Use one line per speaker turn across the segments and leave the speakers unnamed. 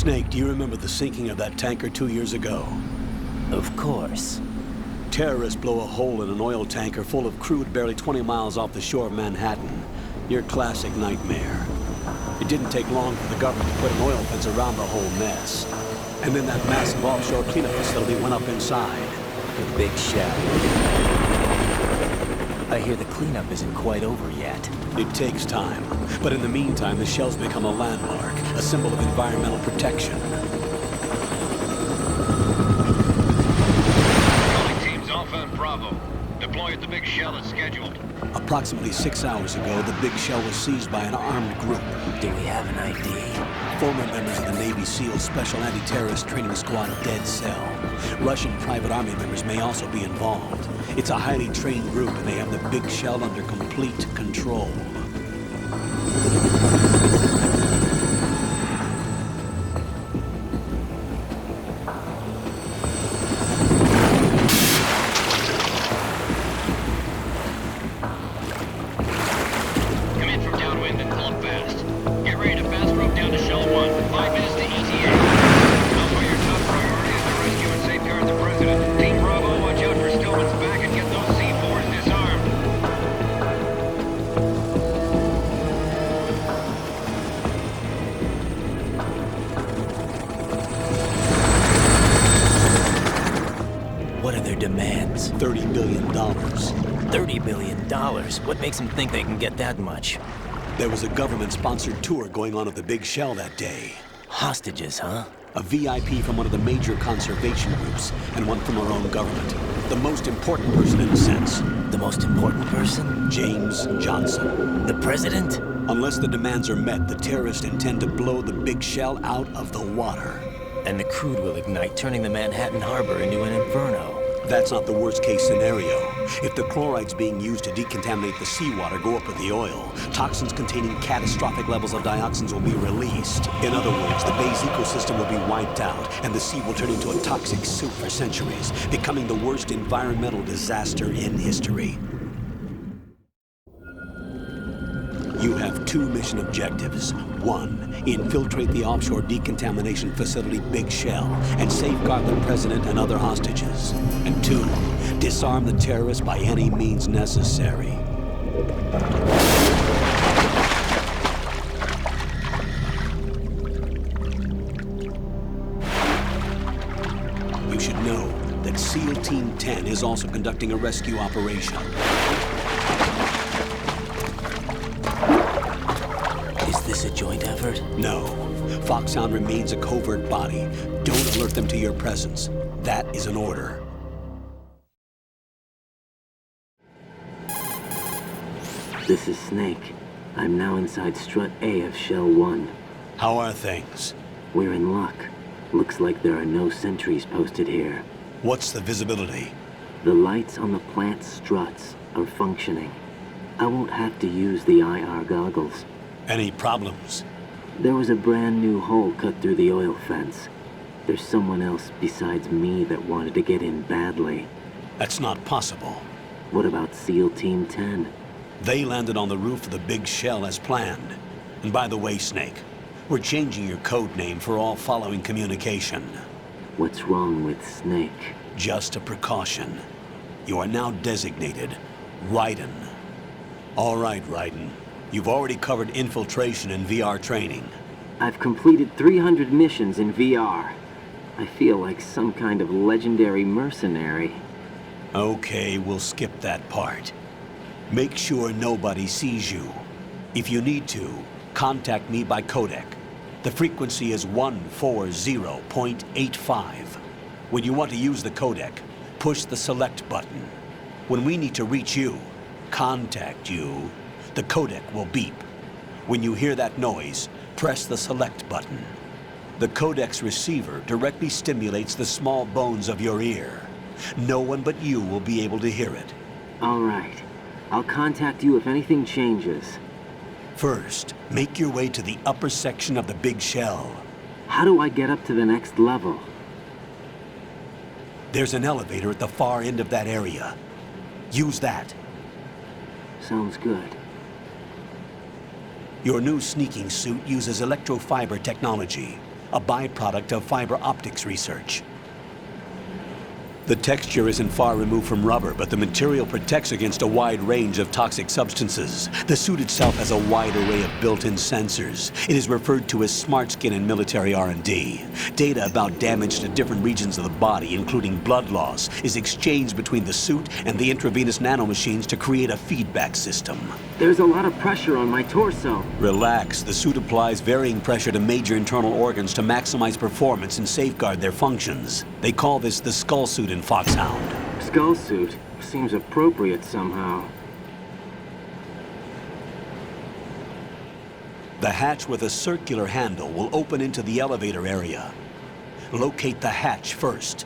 Snake, do you remember the sinking of that tanker 2 years ago?
Of course.
Terrorists blow a hole in an oil tanker full of crude barely 20 miles off the shore of Manhattan. Your classic nightmare. It didn't take long for the government to put an oil fence around the whole mess. And then that massive offshore cleanup facility went up inside.
The big shell. I hear the cleanup isn't quite over yet.
It takes time. But in the meantime, the shell's become a landmark, a symbol of environmental protection.
Alpha and Bravo. Deploy at the big shell as scheduled.
Approximately 6 hours ago, the big shell was seized by an armed group.
Do we have an ID?
Former members of the Navy SEAL Special Anti-Terrorist Training Squad Dead Cell. Russian private army members may also be involved. It's a highly trained group, and they have the big shell under complete control. Demands $30 billion.
$30 billion? What makes them think they can get that much?
There was a government-sponsored tour going on at the big shell that day.
Hostages, huh?
A VIP from one of the major conservation groups, and one from our own government. The most important person in a sense.
The most important person?
James Johnson.
The president?
Unless the demands are met, the terrorists intend to blow the big shell out of the water.
And the crude will ignite, turning the Manhattan harbor into an inferno.
That's not the worst-case scenario. If the chlorides being used to decontaminate the seawater go up with the oil, toxins containing catastrophic levels of dioxins will be released. In other words, the bay's ecosystem will be wiped out, and the sea will turn into a toxic soup for centuries, becoming the worst environmental disaster in history. You have 2 mission objectives. 1, infiltrate the offshore decontamination facility Big Shell and safeguard the president and other hostages. And 2, disarm the terrorists by any means necessary. You should know that SEAL Team 10 is also conducting a rescue operation.
Is this a joint effort?
No. Foxhound remains a covert body. Don't alert them to your presence. That is an order.
This is Snake. I'm now inside Strut A of Shell 1.
How are things?
We're in luck. Looks like there are no sentries posted here.
What's the visibility?
The lights on the plant's struts are functioning. I won't have to use the IR goggles.
Any problems?
There was a brand new hole cut through the oil fence. There's someone else besides me that wanted to get in badly.
That's not possible.
What about SEAL Team 10?
They landed on the roof of the Big Shell as planned. And by the way, Snake, we're changing your code name for all following communication.
What's wrong with Snake?
Just a precaution. You are now designated RAIDEN. All right, RAIDEN. You've already covered infiltration and VR training.
I've completed 300 missions in VR. I feel like some kind of legendary mercenary.
Okay, we'll skip that part. Make sure nobody sees you. If you need to, contact me by codec. The frequency is 140.85. When you want to use the codec, push the select button. When we need to reach you, contact you, the codec will beep. When you hear that noise, press the select button. The codec's receiver directly stimulates the small bones of your ear. No one but you will be able to hear it.
All right. I'll contact you if anything changes.
First, make your way to the upper section of the Big Shell.
How do I get up to the next level?
There's an elevator at the far end of that area. Use that.
Sounds good.
Your new sneaking suit uses electrofiber technology. a byproduct of fiber optics research. The texture isn't far removed from rubber, but the material protects against a wide range of toxic substances. The suit itself has a wide array of built-in sensors. It is referred to as smart skin in military R&D. Data about damage to different regions of the body, including blood loss, is exchanged between the suit and the intravenous nanomachines to create a feedback system.
There's a lot of pressure on my torso.
Relax. The suit applies varying pressure to major internal organs to maximize performance and safeguard their functions. They call this the skull suit in Foxhound.
Skull suit seems appropriate somehow.
The hatch with a circular handle will open into the elevator area. Locate the hatch first.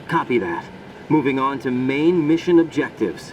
Copy that. Moving on to main mission objectives.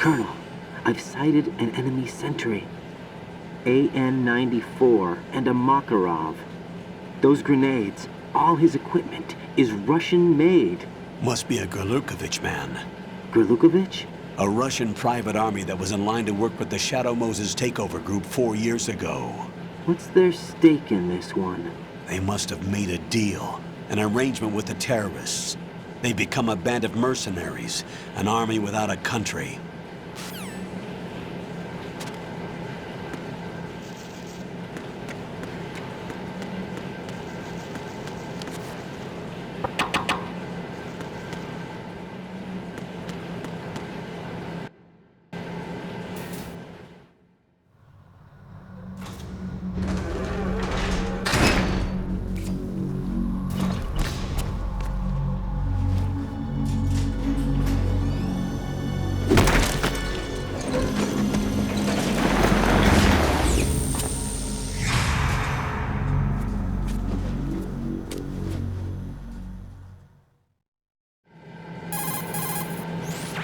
Colonel, I've sighted an enemy sentry. AN-94 and a Makarov. Those grenades, all his equipment, is Russian-made.
Must be a Gorlukovich man.
Gorlukovich?
A Russian private army that was in line to work with the Shadow Moses takeover group 4 years ago.
What's their stake in this one?
They must have made a deal, an arrangement with the terrorists. They've become a band of mercenaries, an army without a country.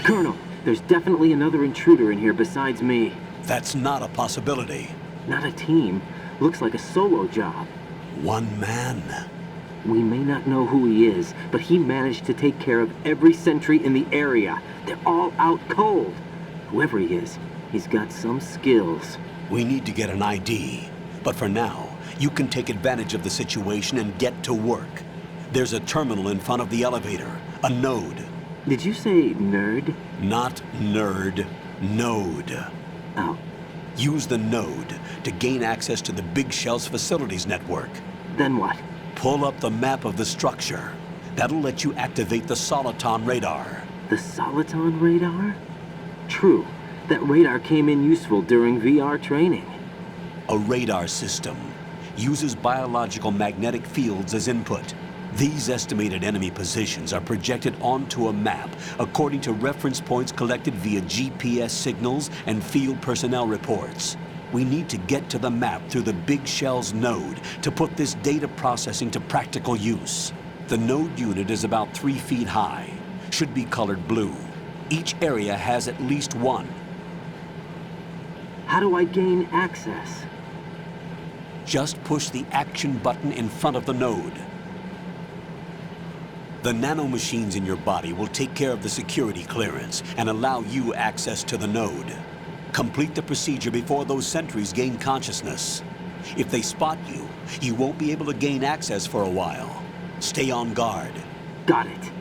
Colonel, there's definitely another intruder in here besides me.
That's not a possibility.
Not a team. Looks like a solo job.
One man.
We may not know who he is, but he managed to take care of every sentry in the area. They're all out cold. Whoever he is, he's got some skills.
We need to get an ID. But for now, you can take advantage of the situation and get to work. There's a terminal in front of the elevator, a node.
Did you say nerd?
Not nerd, node.
Oh,
Use the node to gain access to the Big Shell's facilities network.
then what?
Pull up the map of the structure. That'll let you activate the Soliton radar.
The Soliton radar? True. That radar came in useful during VR training.
A radar system uses biological magnetic fields as input. These estimated enemy positions are projected onto a map according to reference points collected via GPS signals and field personnel reports. We need to get to the map through the Big Shell's node to put this data processing to practical use. The node unit is about 3 feet high, should be colored blue. Each area has at least one.
How do I gain access?
Just push the action button in front of the node. The nanomachines in your body will take care of the security clearance and allow you access to the node. Complete the procedure before those sentries gain consciousness. If they spot you, you won't be able to gain access for a while. Stay on guard.
Got it.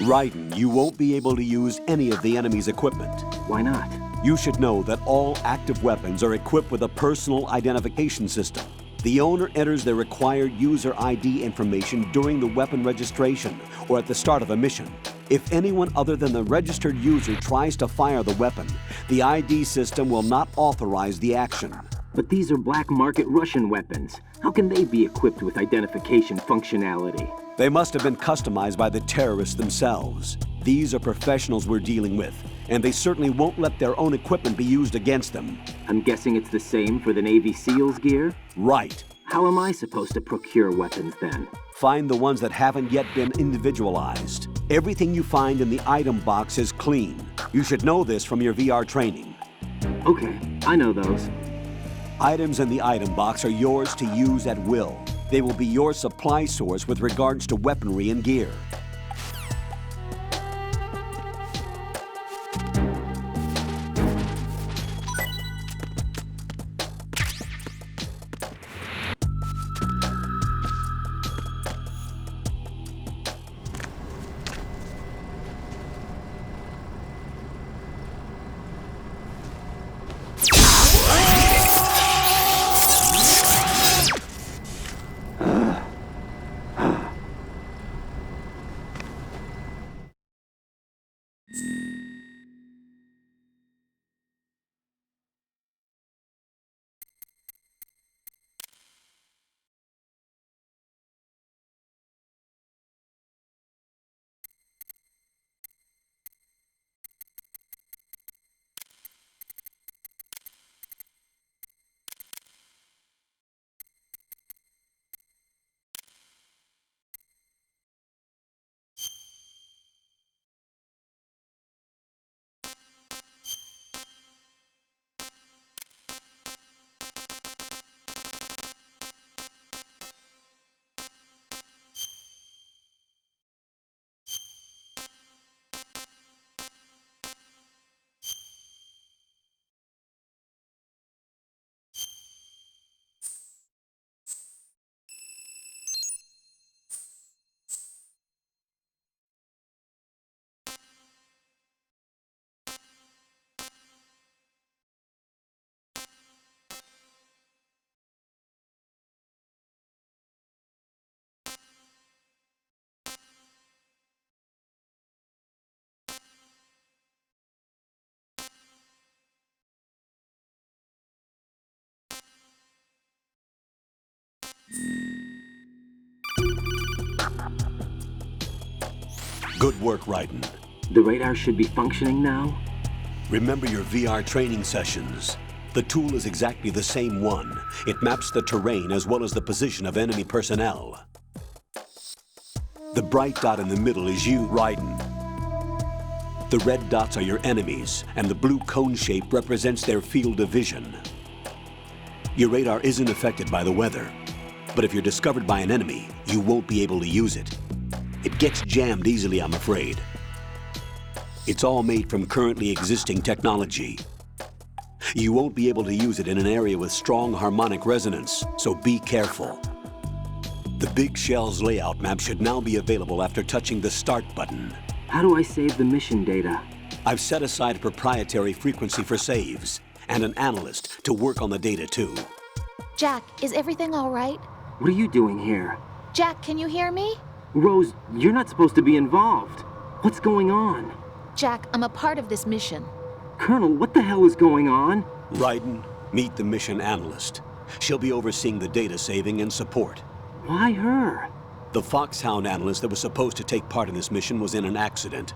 Raiden, you won't be able to use any of the enemy's equipment.
Why not?
You should know that all active weapons are equipped with a personal identification system. The owner enters their required user ID information during the weapon registration or at the start of a mission. If anyone other than the registered user tries to fire the weapon, the ID system will not authorize the action.
But these are black market Russian weapons. How can they be equipped with identification functionality?
They must have been customized by the terrorists themselves. These are professionals we're dealing with, and they certainly won't let their own equipment be used against them.
I'm guessing it's the same for the Navy SEALs gear?
Right.
How am I supposed to procure weapons then?
Find the ones that haven't yet been individualized. Everything you find in the item box is clean. You should know this from your VR training.
Okay, I know those.
Items in the item box are yours to use at will. They will be your supply source with regards to weaponry and gear. Good work, Raiden.
The radar should be functioning now?
Remember your VR training sessions. The tool is exactly the same one. It maps the terrain as well as the position of enemy personnel. The bright dot in the middle is you, Raiden. The red dots are your enemies, and the blue cone shape represents their field of vision. Your radar isn't affected by the weather, but if you're discovered by an enemy, you won't be able to use it. It gets jammed easily, I'm afraid. It's all made from currently existing technology. You won't be able to use it in an area with strong harmonic resonance, so be careful. The Big Shell's layout map should now be available after touching the Start button.
How do I save the mission data?
I've set aside a proprietary frequency for saves, and an analyst to work on the data too.
Jack, is everything all right?
What are you doing here?
Jack, can you hear me?
Rose, you're not supposed to be involved. What's going on?
Jack, I'm a part of this mission.
Colonel, what the hell is going on?
Raiden, meet the mission analyst. She'll be overseeing the data saving and support.
Why her?
The Foxhound analyst that was supposed to take part in this mission was in an accident.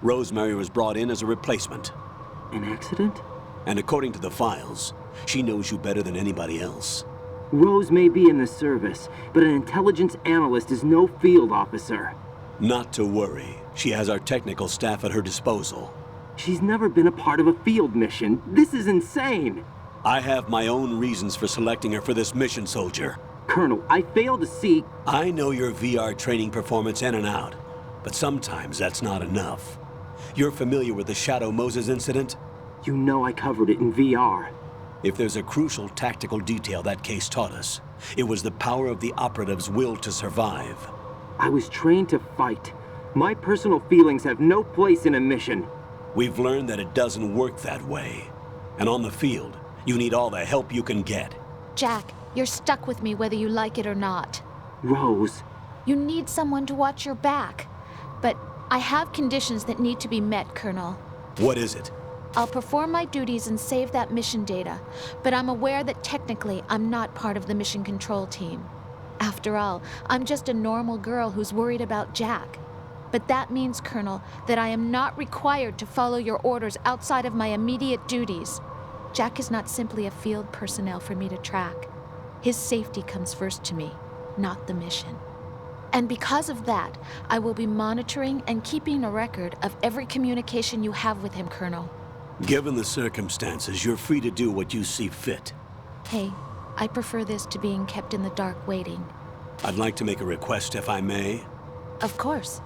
Rosemary was brought in as a replacement.
An accident?
And according to the files, she knows you better than anybody else.
Rose may be in the service, but an intelligence analyst is no field officer.
Not to worry. She has our technical staff at her disposal.
She's never been a part of a field mission. This is insane.
I have my own reasons for selecting her for this mission, soldier.
Colonel, I fail to see...
I know your VR training performance in and out, but sometimes that's not enough. You're familiar with the Shadow Moses incident?
You know I covered it in VR.
If there's a crucial tactical detail that case taught us, it was the power of the operative's will to survive.
I was trained to fight. My personal feelings have no place in a mission.
We've learned that it doesn't work that way. And on the field, you need all the help you can get.
Jack, you're stuck with me whether you like it or not.
Rose.
You need someone to watch your back. But I have conditions that need to be met, Colonel.
What is it?
I'll perform my duties and save that mission data, but I'm aware that technically I'm not part of the mission control team. After all, I'm just a normal girl who's worried about Jack. But that means, Colonel, that I am not required to follow your orders outside of my immediate duties. Jack is not simply a field personnel for me to track. His safety comes first to me, not the mission. And because of that, I will be monitoring and keeping a record of every communication you have with him, Colonel.
Given the circumstances, you're free to do what you see fit.
Hey, I prefer this to being kept in the dark waiting.
I'd like to make a request, if I may.
Of course.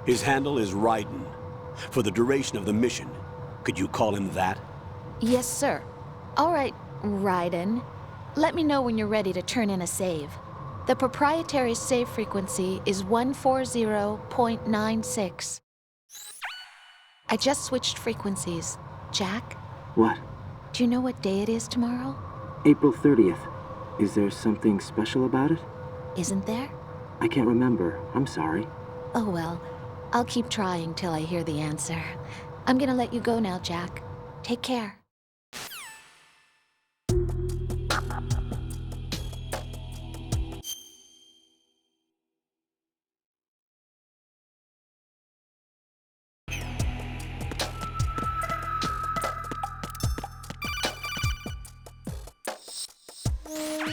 His handle is Raiden. For the duration of the mission, could you call him that?
Yes, sir. All right, Raiden. Let me know when you're ready to turn in a save. The proprietary save frequency is 140.96. I just switched frequencies. Jack,
What?
do you know what day it is tomorrow?
April 30th. Is there something special about it?
Isn't there?
I can't remember. I'm sorry.
Oh well, I'll keep trying till I hear the answer. I'm gonna let you go now, Jack. Take care.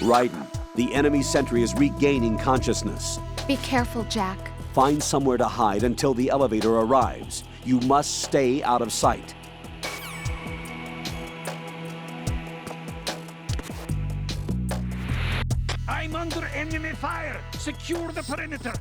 Raiden, the enemy sentry is regaining consciousness.
Be careful, Jack.
Find somewhere to hide until the elevator arrives. You must stay out of sight.
I'm under enemy fire. Secure the perimeter.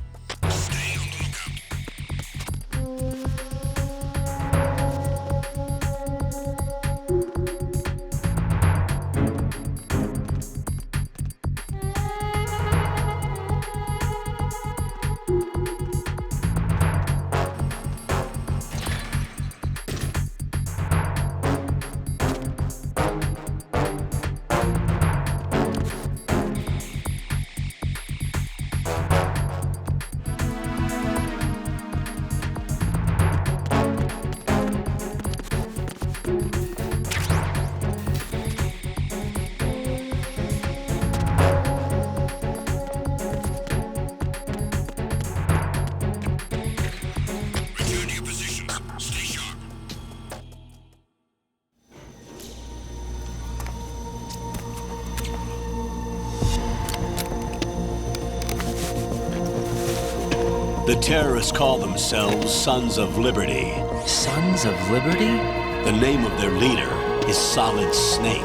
The terrorists call themselves Sons of Liberty.
Sons of Liberty?
The name of their leader is Solid Snake.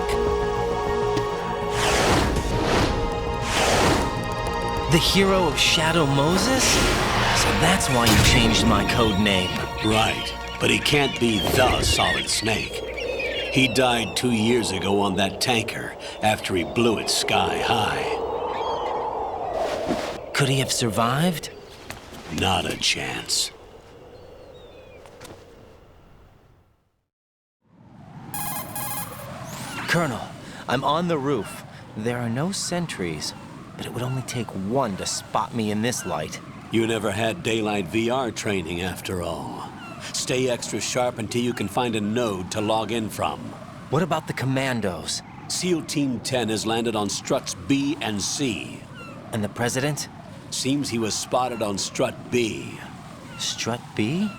The hero of Shadow Moses? So that's why you changed my code name.
Right, but he can't be the Solid Snake. He died 2 years ago on that tanker after he blew it sky high.
Could he have survived?
Not a chance.
Colonel, I'm on the roof. There are no sentries, but it would only take one to spot me in this light.
You never had daylight VR training after all. Stay extra sharp until you can find a node to log in from.
What about the commandos?
SEAL Team 10 has landed on struts B and C.
And the president?
Seems he was spotted on strut B.
Strut B?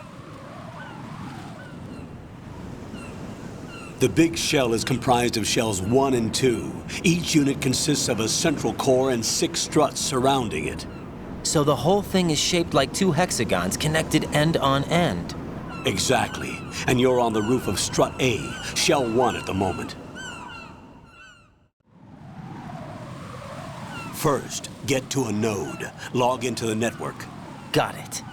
The big shell is comprised of shells 1 and 2. Each unit consists of a central core and 6 struts surrounding it.
So the whole thing is shaped like 2 hexagons connected end on end.
Exactly. And you're on the roof of strut A, shell 1 at the moment. First, get to a node. Log into the network.
Got it.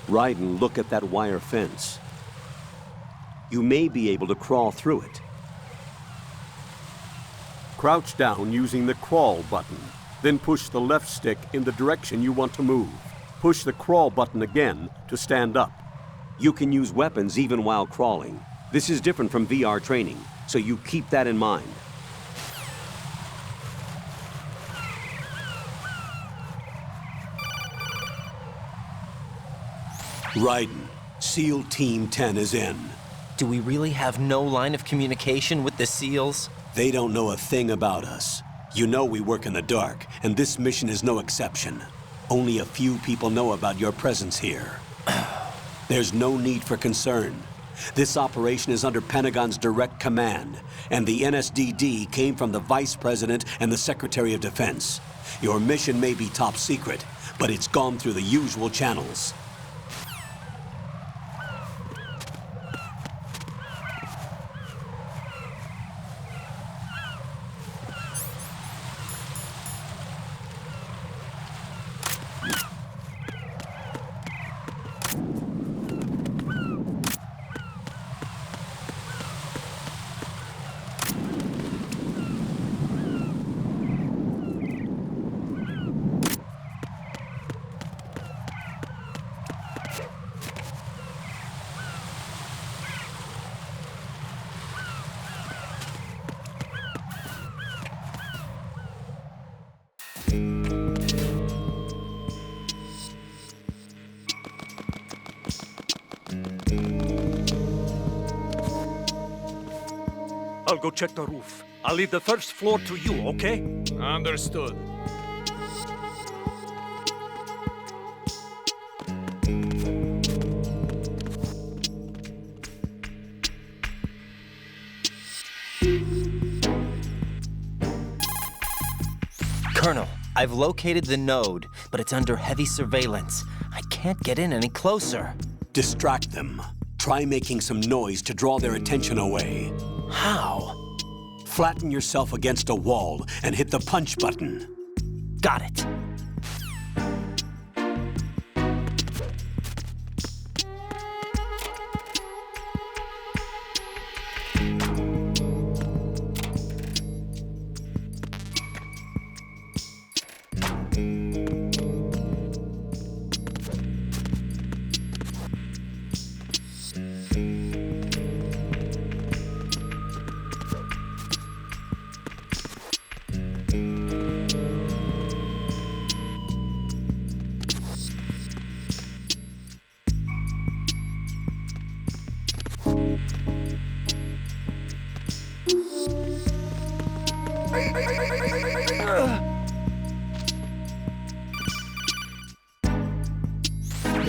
Raiden, look at that wire fence. You may be able to crawl through it.
Crouch down using the crawl button. Then push the left stick in the direction you want to move. Push the crawl button again to stand up.
You can use weapons even while crawling. This is different from VR training, so you keep that in mind. Raiden, SEAL Team 10 is in.
Do we really have no line of communication with the SEALs?
They don't know a thing about us. You know we work in the dark, and this mission is no exception. Only a few people know about your presence here. There's no need for concern. This operation is under Pentagon's direct command, and the NSDD came from the Vice President and the Secretary of Defense. Your mission may be top secret, but it's gone through the usual channels.
I'll go check the roof. I'll leave the first floor to you, okay?
Understood.
Colonel, I've located the node, but it's under heavy surveillance. I can't get in any closer.
Distract them. Try making some noise to draw their attention away.
How?
Flatten yourself against a wall and hit the punch button.
Got it.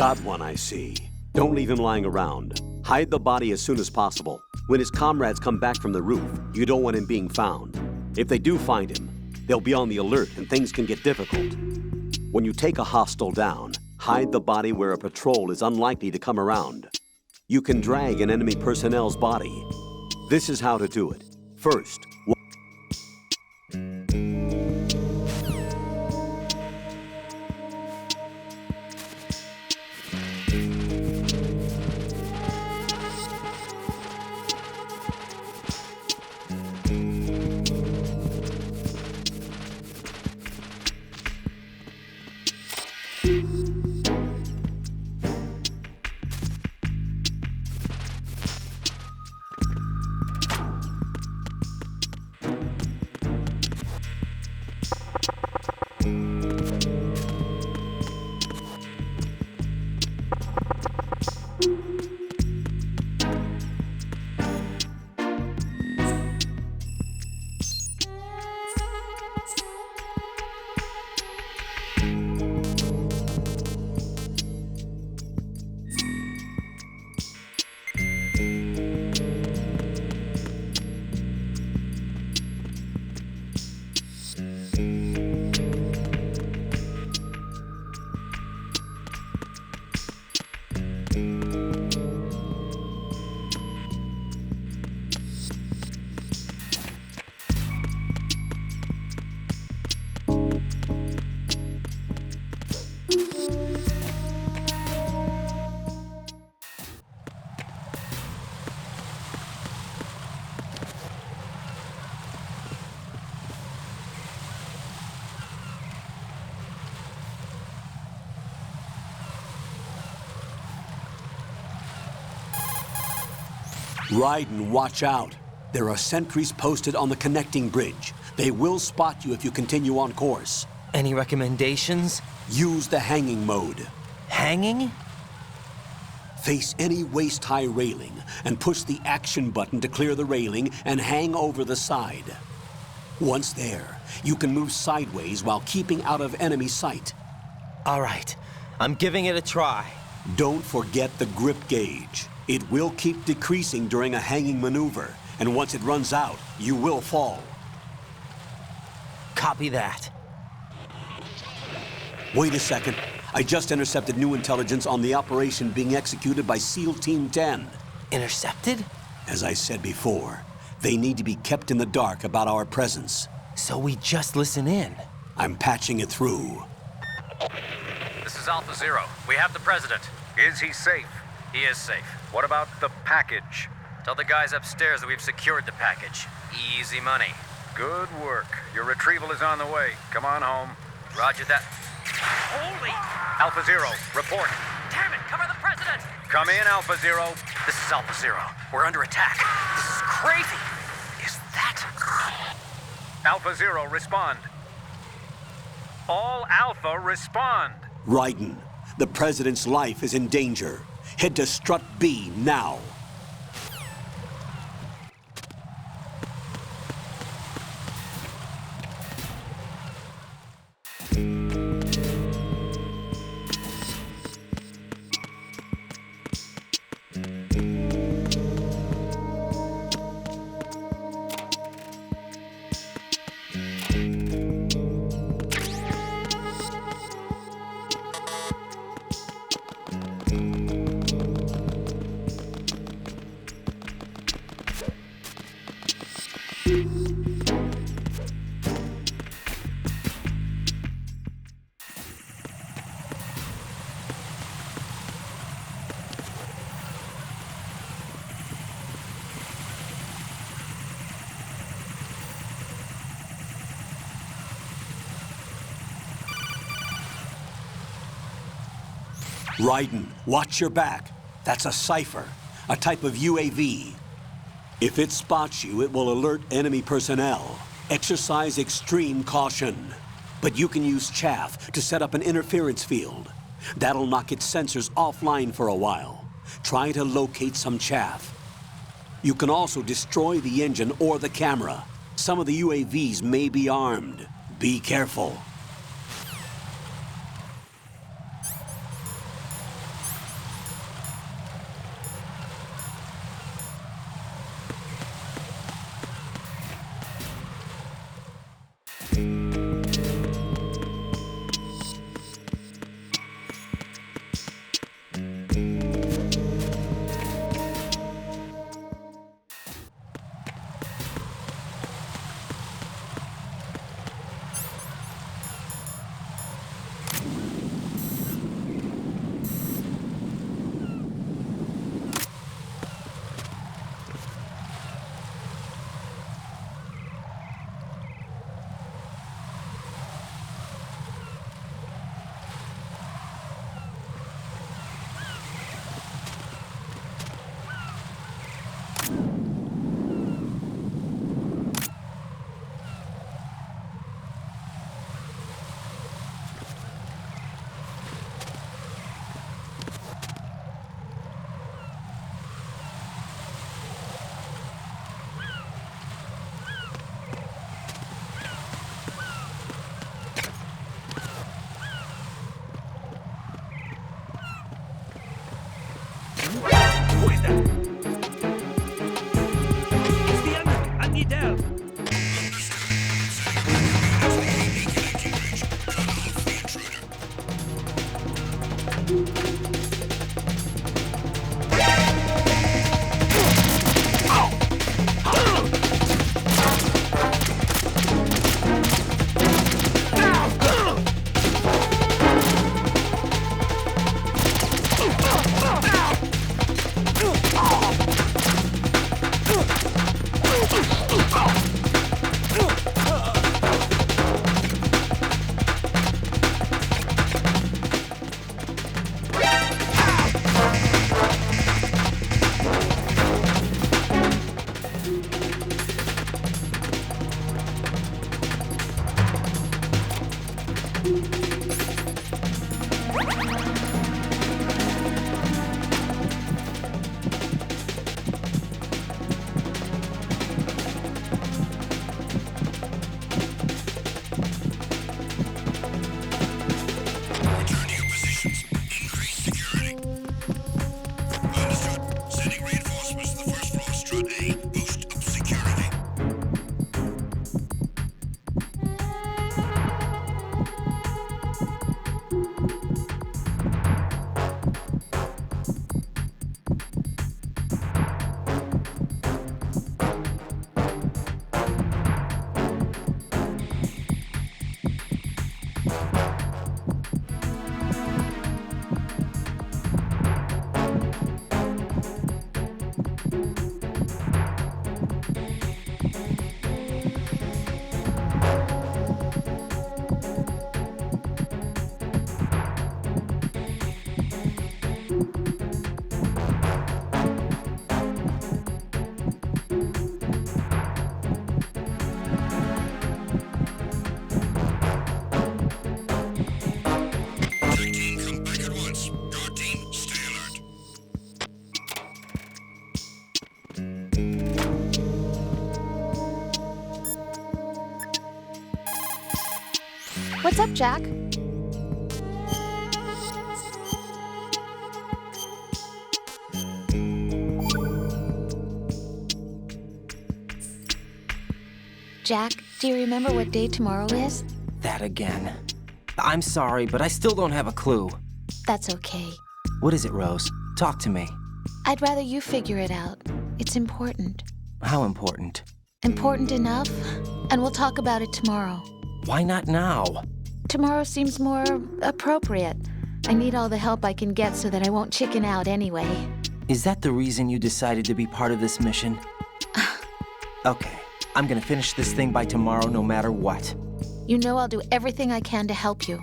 Got one, I see. Don't leave him lying around. Hide the body as soon as possible. When his comrades come back from the roof, you don't want him being found. If they do find him, they'll be on the alert and things can get difficult. When you take a hostile down, hide the body where a patrol is unlikely to come around. You can drag an enemy personnel's body. This is how to do it. First, Raiden, watch out. There are sentries posted on the connecting bridge. They will spot you if you continue on course.
Any recommendations?
Use the hanging mode.
Hanging?
Face any waist-high railing and push the action button to clear the railing and hang over the side. Once there, you can move sideways while keeping out of enemy sight.
All right, I'm giving it a try.
Don't forget the grip gauge. It will keep decreasing during a hanging maneuver, and once it runs out, you will fall.
Copy that.
Wait a second. I just intercepted new intelligence on the operation being executed by SEAL Team 10.
Intercepted?
As I said before, they need to be kept in the dark about our presence.
So we just listen in.
I'm patching it through.
This is Alpha Zero. We have the president. Is he safe? He is safe. What about the package? Tell the guys upstairs that we've secured the package. Easy money. Good work. Your retrieval is on the way. Come on home. Roger that. Holy! Alpha Zero, report. Damn it, cover the president! Come in, Alpha Zero. This is Alpha Zero. We're under attack. This is crazy. Is that... Alpha Zero, respond. All Alpha, respond.
Raiden, the president's life is in danger. Head to Strut B now. Raiden, watch your back. That's a cipher, a type of UAV. If it spots you, it will alert enemy personnel. Exercise extreme caution. But you can use chaff to set up an interference field. That'll knock its sensors offline for a while. Try to locate some chaff. You can also destroy the engine or the camera. Some of the UAVs may be armed. Be careful.
Who is that? It's the enemy! I need help!
What's up, Jack? Jack, do you remember what day tomorrow is?
That again. I'm sorry, but I still don't have a clue.
That's okay.
What is it, Rose? Talk to me.
I'd rather you figure it out. It's important.
How important?
Important enough, and we'll talk about it tomorrow.
Why not now?
Tomorrow seems more appropriate. I need all the help I can get so that I won't chicken out anyway.
Is that the reason you decided to be part of this mission? Okay, I'm gonna finish this thing by tomorrow no matter what.
You know I'll do everything I can to help you.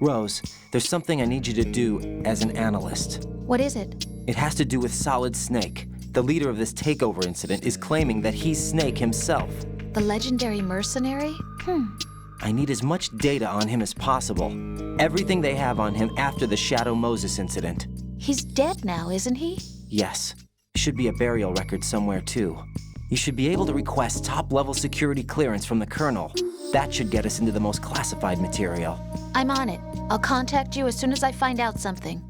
Rose, there's something I need you to do as an analyst.
What is it?
It has to do with Solid Snake. The leader of this takeover incident is claiming that he's Snake himself.
The legendary mercenary?
I need as much data on him as possible. Everything they have on him after the Shadow Moses incident.
He's dead now, isn't he?
Yes. Should be a burial record somewhere, too. You should be able to request top-level security clearance from the Colonel. That should get us into the most classified material.
I'm on it. I'll contact you as soon as I find out something.